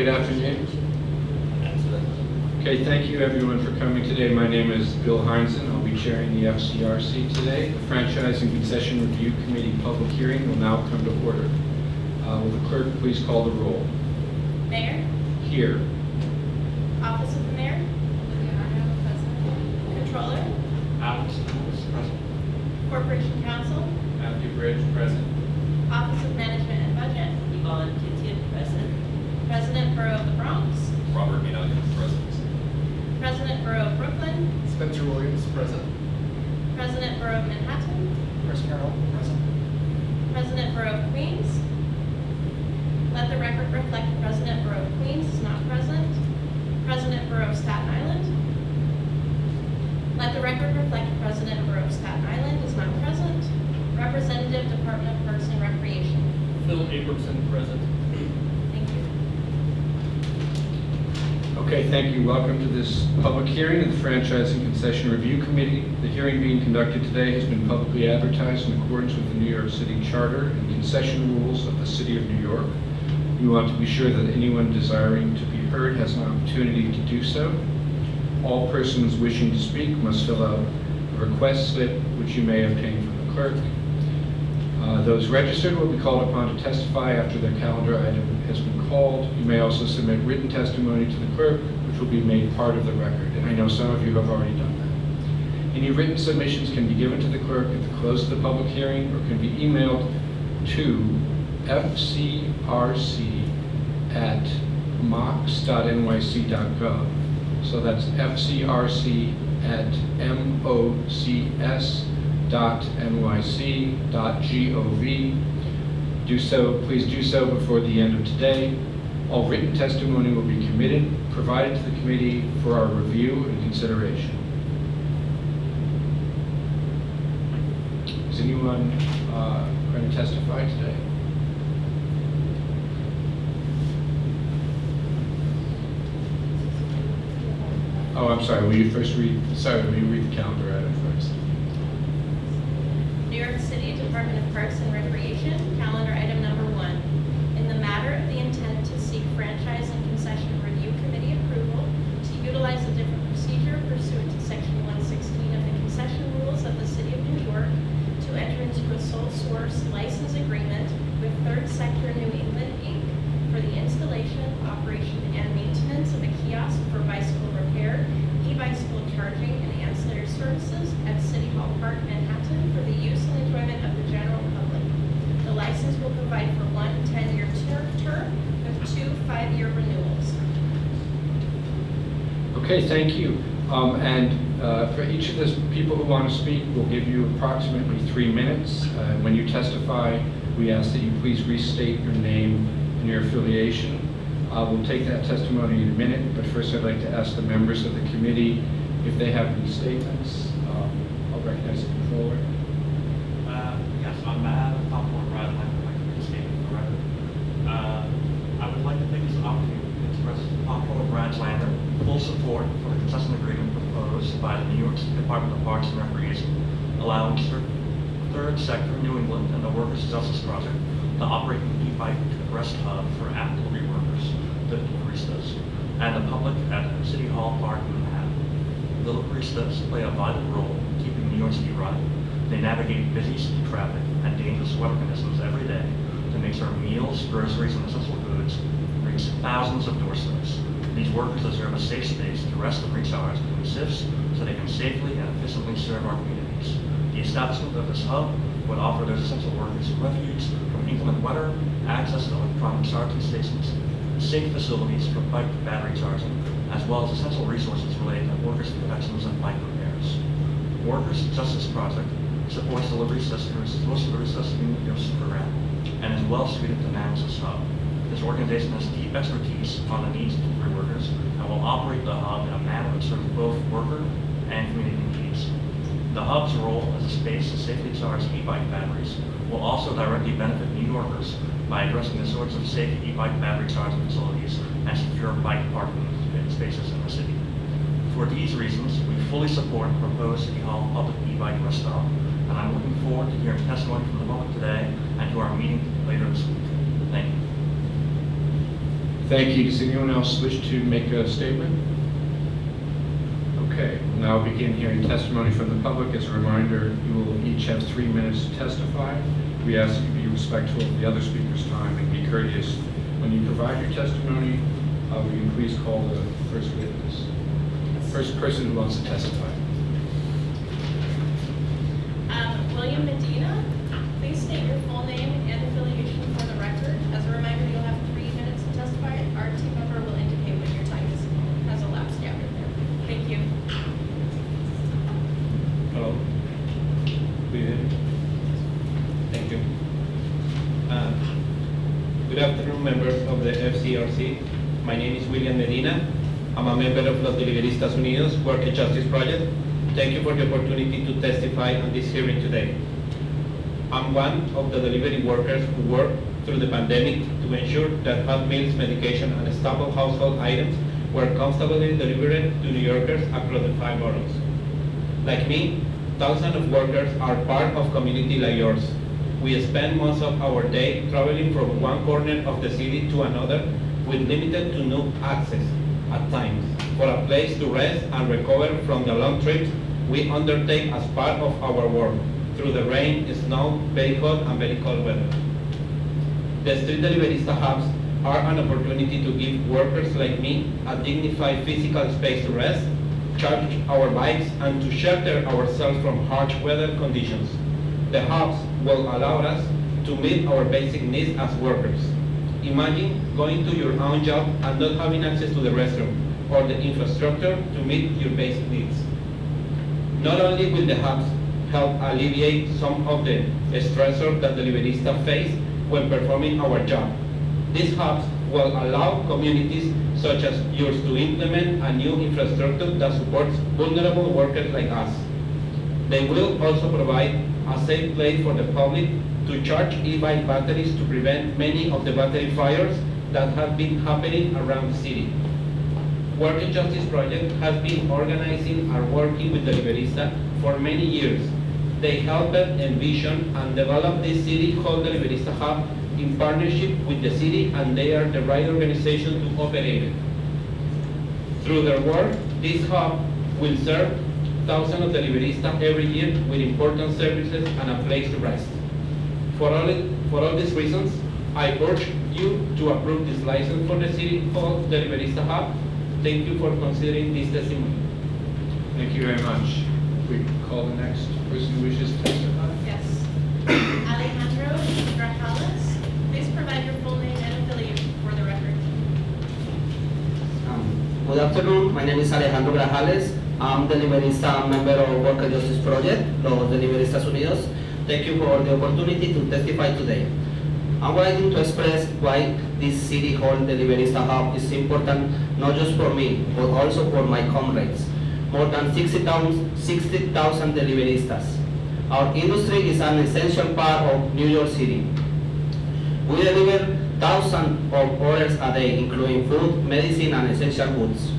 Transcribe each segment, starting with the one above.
good afternoon. Okay, thank you everyone for coming today. My name is Bill Heinzen. I'll be chairing the FCRC today. The Franchise and Concession Review Committee public hearing will now come to order. Will the clerk please call the roll? Mayor? Here. Office of the Mayor? Controller? Alex Lewis, present. Corporation Counsel? Matthew Bridge, present. Office of Management and Budget? Yvonne Kittian, present. President Borough of the Bronx? Robert Minonian, present. President Borough of Brooklyn? Spencer Williams, present. President Borough of Manhattan? Chris Carroll, present. President Borough of Queens? Let the record reflect President Borough of Queens is not present. President Borough of Staten Island? Let the record reflect President Borough of Staten Island is not present. Representative Department of Parks and Recreation? Phil Abramson, present. Thank you. Okay, thank you. Welcome to this public hearing of the Franchise and Concession Review Committee. The hearing being conducted today has been publicly advertised in accordance with the New York City Charter and concession rules of the City of New York. We want to be sure that anyone desiring to be heard has an opportunity to do so. All persons wishing to speak must fill out a request slip, which you may obtain from the clerk. Those registered will be called upon to testify after their calendar item has been called. You may also submit written testimony to the clerk, which will be made part of the record. And I know some of you have already done that. Any written submissions can be given to the clerk at the close of the public hearing or can be emailed to fcrc@mocs.nyc.gov. So that's fcrc@mocs.nyc.gov. Please do so before the end of today. All written testimony will be provided to the committee for our review and consideration. Is anyone going to testify today? Oh, I'm sorry. Will you read the calendar item first? New York City Department of Parks and Recreation, calendar item number 1. In the matter of the intent to seek Franchise and Concession Review Committee approval to utilize a different procedure pursuant to Section 116 of the concession rules of the City of New York to enter into a sole source license agreement with Third Sector New England, Inc. for the installation, operation, and maintenance of a kiosk for bicycle repair, e-bicycle charging, and ancillary services at City Hall Park, Manhattan, for the use and enjoyment of the general public. The license will provide for one 10-year term with 2 5-year renewals. Okay, thank you. For each of the people who want to speak, we'll give you approximately 3 minutes. When you testify, we ask that you please restate your name and your affiliation. We'll take that testimony in a minute, but first I'd like to ask the members of the committee if they have any statements. I'll recognize the controller. Yes, on behalf of Poplar Brad, I'd like to make a statement for the record. I would like to take this opportunity to express Poplar Brad's Lander full support for the concession agreement proposed by the New York City Department of Parks and Recreation, allowing Third Sector New England and the Workers' Justice Project to operate an e-bike rest hub for active workers, the baristas, and the public at City Hall Park in Manhattan. The baristas play a vital role in keeping New York City running. They navigate busy city traffic and dangerous weather conditions every day to make sure meals, groceries, and essential goods reach thousands of doorsteps. These workers deserve a safe space to rest and recharge between shifts so they can safely and efficiently serve our communities. The establishment of this hub would offer those essential workers refuge from inclement weather, access to electronic charging stations, safe facilities for bike battery charging, as well as essential resources related to workers' protections and bike repairs. Workers' Justice Project supports the Baristas Community Program and is well suited to manage this hub. This organization has deep expertise on the needs of delivery workers and will operate the hub in a manner that serves both worker and community needs. The hub's role as a space to safely charge e-bike batteries will also directly benefit New Yorkers by addressing the sorts of safe e-bike battery charging facilities and secure bike parking spaces in the city. For these reasons, we fully support the proposed City Hall public e-bike rest stop, and I'm looking forward to hearing testimony from the public today and to our meeting later this week. Thank you. Thank you. Does anyone else wish to make a statement? Okay, we'll now begin hearing testimony from the public. As a reminder, you will each have 3 minutes to testify. We ask that you be respectful of the other speaker's time and be courteous. When you provide your testimony, will you please call the first witness, first person who wants to testify. William Medina, please state your full name and affiliation for the record. As a reminder, you'll have 3 minutes to testify. Our team member will indicate when your time has elapsed after there. Thank you. Hello. Do you hear me? Thank you. Good afternoon, members of the FCRC. My name is William Medina. I'm a member of Los Deliveristas Unidos Work and Justice Project. Thank you for the opportunity to testify on this hearing today. I'm one of the delivery workers who worked through the pandemic to ensure that hot meals, medication, and staple household items were comfortably delivered to New Yorkers across the 5 boroughs. Like me, thousands of workers are part of community like yours. We spend most of our day traveling from one corner of the city to another with limited to no access at times for a place to rest and recover from the long trips we undertake as part of our work through the rain, snow, very hot and very cold weather. The street deliverista hubs are an opportunity to give workers like me a dignified physical space to rest, charge our bikes, and to shelter ourselves from harsh weather conditions. The hubs will allow us to meet our basic needs as workers. Imagine going to your own job and not having access to the restroom or the infrastructure to meet your basic needs. Not only will the hubs help alleviate some of the stressors that deliveristas face when performing our job, these hubs will allow communities such as yours to implement a new infrastructure that supports vulnerable workers like us. They will also provide a safe place for the public to charge e-bike batteries to prevent many of the battery fires that have been happening around the city. Work and Justice Project has been organizing and working with Deliverista for many years. They helped envision and develop this City Hall Deliverista Hub in partnership with the city, and they are the right organization to operate it. Through their work, this hub will serve thousands of deliveristas every year with important services and a place to rest. For all these reasons, I urge you to approve this license for the City Hall Deliverista Hub. Thank you for considering this testimony. Thank you very much. We call the next person who wishes to testify. Yes. Alejandro Grajales, please provide your full name and affiliation for the record. Good afternoon. My name is Alejandro Grajales. I'm deliverista member of Work and Justice Project, Los Deliveristas Unidos. Thank you for the opportunity to testify today. I'm writing to express why this City Hall Deliverista Hub is important, not just for me, but also for my comrades. More than 60,000 deliveristas. Our industry is an essential part of New York City. We deliver thousands of orders a day, including food, medicine, and essential goods.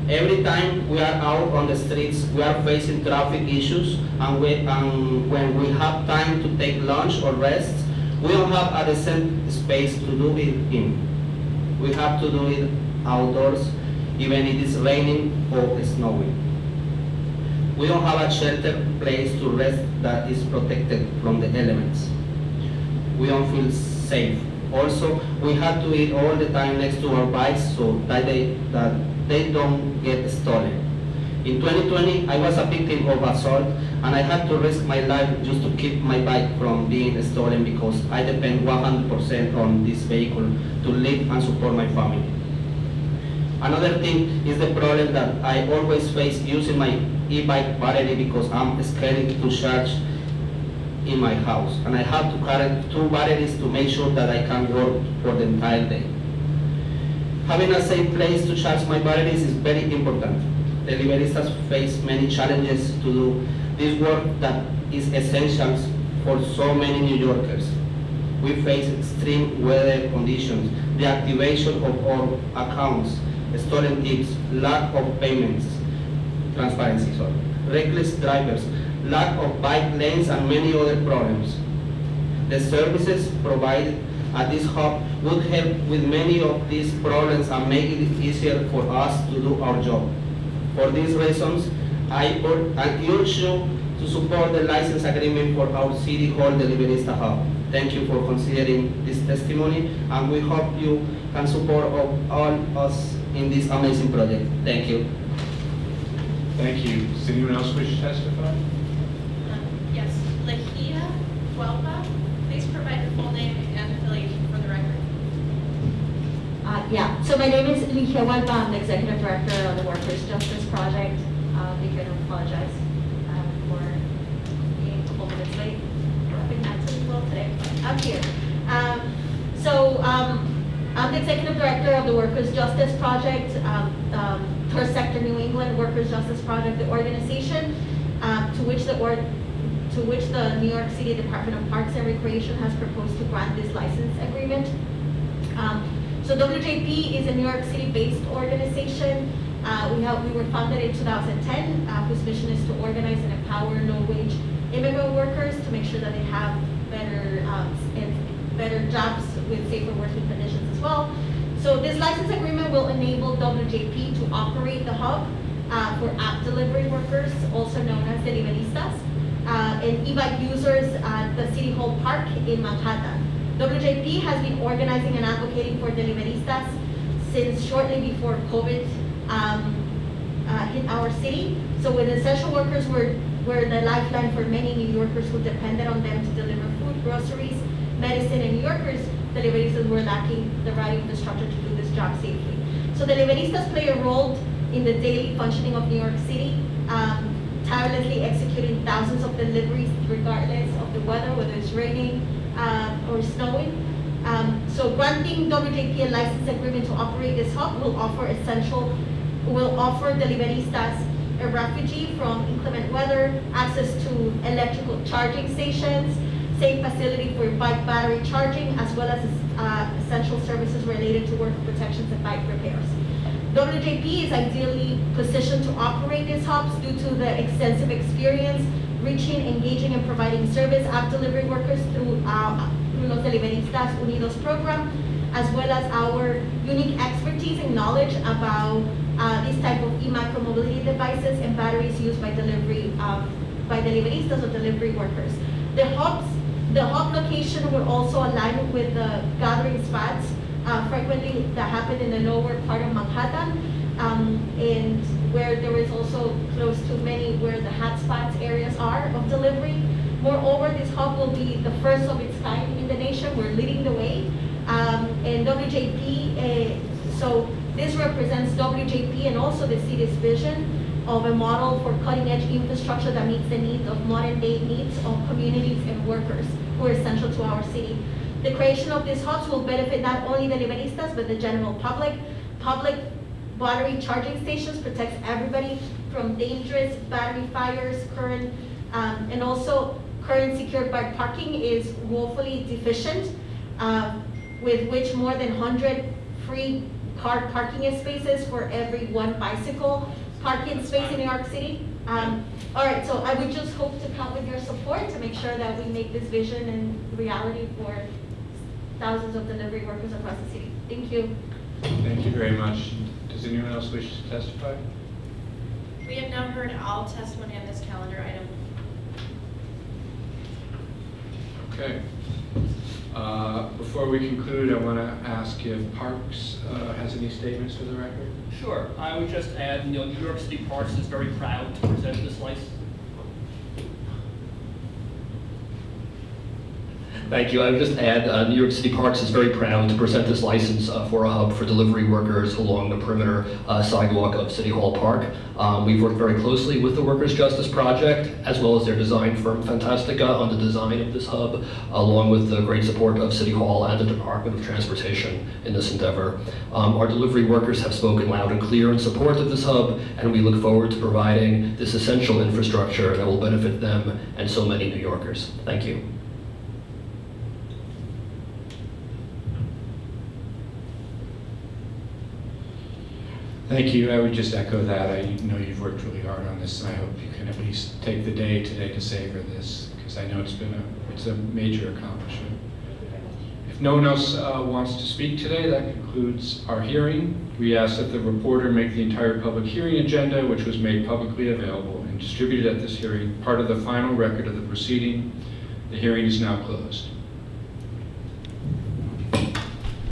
Every time we are out on the streets, we are facing traffic issues, and when we have time to take lunch or rest, we don't have a decent space to do it in. We have to do it outdoors, even if it is raining or snowing. We don't have a sheltered place to rest that is protected from the elements. We don't feel safe. Also, we have to eat all the time next to our bikes so that they don't get stolen. In 2020, I was a victim of assault, and I had to risk my life just to keep my bike from being stolen because I depend 100% on this vehicle to live and support my family. Another thing is the problem that I always face using my e-bike battery because I'm scared to charge in my house, and I have to carry 2 batteries to make sure that I can work for the entire day. Having a safe place to charge my batteries is very important. Deliveristas face many challenges to do this work that is essential for so many New Yorkers. We face extreme weather conditions, the activation of all accounts, stolen tips, lack of payments, transparency, reckless drivers, lack of bike lanes, and many other problems. The services provided at this hub would help with many of these problems and make it easier for us to do our job. For these reasons, I urge you to support the license agreement for our City Hall Deliverista Hub. Thank you for considering this testimony, and we hope you can support all us in this amazing project. Thank you. Thank you. Does anyone else wish to testify? Yes, Lahia Huelva, please provide your full name and affiliation for the record. Yeah, so my name is Ligia Huelva. I'm the Executive Director of the Workers' Justice Project. Again, I apologize for being a couple minutes late. I've been absolutely well today, but I'm here. I'm the Executive Director of the Workers' Justice Project, Third Sector New England Workers' Justice Project, the organization to which the New York City Department of Parks and Recreation has proposed to grant this license agreement. So WJP is a New York City-based organization. We were founded in 2010, whose mission is to organize and empower low-wage immigrant workers to make sure that they have better jobs with safer working conditions as well. So this license agreement will enable WJP to operate the hub for app delivery workers, also known as deliveristas, and e-bike users at the City Hall Park in Manhattan. WJP has been organizing and advocating for deliveristas since shortly before COVID hit our city. So when essential workers were the lifeline for many New Yorkers who depended on them to deliver food, groceries, medicine, and New Yorkers, deliveristas were lacking the right infrastructure to do this job safely. So deliveristas play a role in the daily functioning of New York City, tirelessly executing thousands of deliveries regardless of the weather, whether it's raining or snowing. So granting WJP a license agreement to operate this hub will offer deliveristas a refugee from inclement weather, access to electrical charging stations, safe facility for bike battery charging, as well as essential services related to worker protections and bike repairs. WJP is ideally positioned to operate these hubs due to the extensive experience reaching, engaging, and providing service app delivery workers through Los Deliveristas Unidos program, as well as our unique expertise and knowledge about these type of e-micromobility devices and batteries used by deliveristas or delivery workers. The hub location will also align with the gathering spots frequently that happen in the lower part of Manhattan, and where there is also close to many where the hotspots areas are of delivery. Moreover, this hub will be the first of its kind in the nation. We're leading the way. And WJP, so this represents WJP and also the city's vision of a model for cutting-edge infrastructure that meets the needs of modern-day needs of communities and workers who are essential to our city. The creation of these hubs will benefit not only deliveristas, but the general public. Public battery charging stations protects everybody from dangerous battery fires, and also current secured bike parking is woefully deficient, with which more than 100 free car parking spaces for every one bicycle parking space in New York City. All right, so I would just hope to count with your support to make sure that we make this vision and reality for thousands of delivery workers across the city. Thank you. Thank you very much. Does anyone else wish to testify? We have now heard all testimony on this calendar item. Okay. Before we conclude, I want to ask if Parks has any statements for the record. Sure, I would just add, New York City Parks is very proud to present this license. Thank you. I would just add, New York City Parks is very proud to present this license for a hub for delivery workers along the perimeter sidewalk of City Hall Park. We've worked very closely with the Workers' Justice Project, as well as their design firm Fantastica, on the design of this hub, along with the great support of City Hall and the Department of Transportation in this endeavor. Our delivery workers have spoken loud and clear in support of this hub, and we look forward to providing this essential infrastructure that will benefit them and so many New Yorkers. Thank you. Thank you. I would just echo that. I know you've worked really hard on this, and I hope you can at least take the day today to savor this, because I know it's a major accomplishment. If no one else wants to speak today, that concludes our hearing. We ask that the reporter make the entire public hearing agenda, which was made publicly available and distributed at this hearing, part of the final record of the proceeding. The hearing is now closed.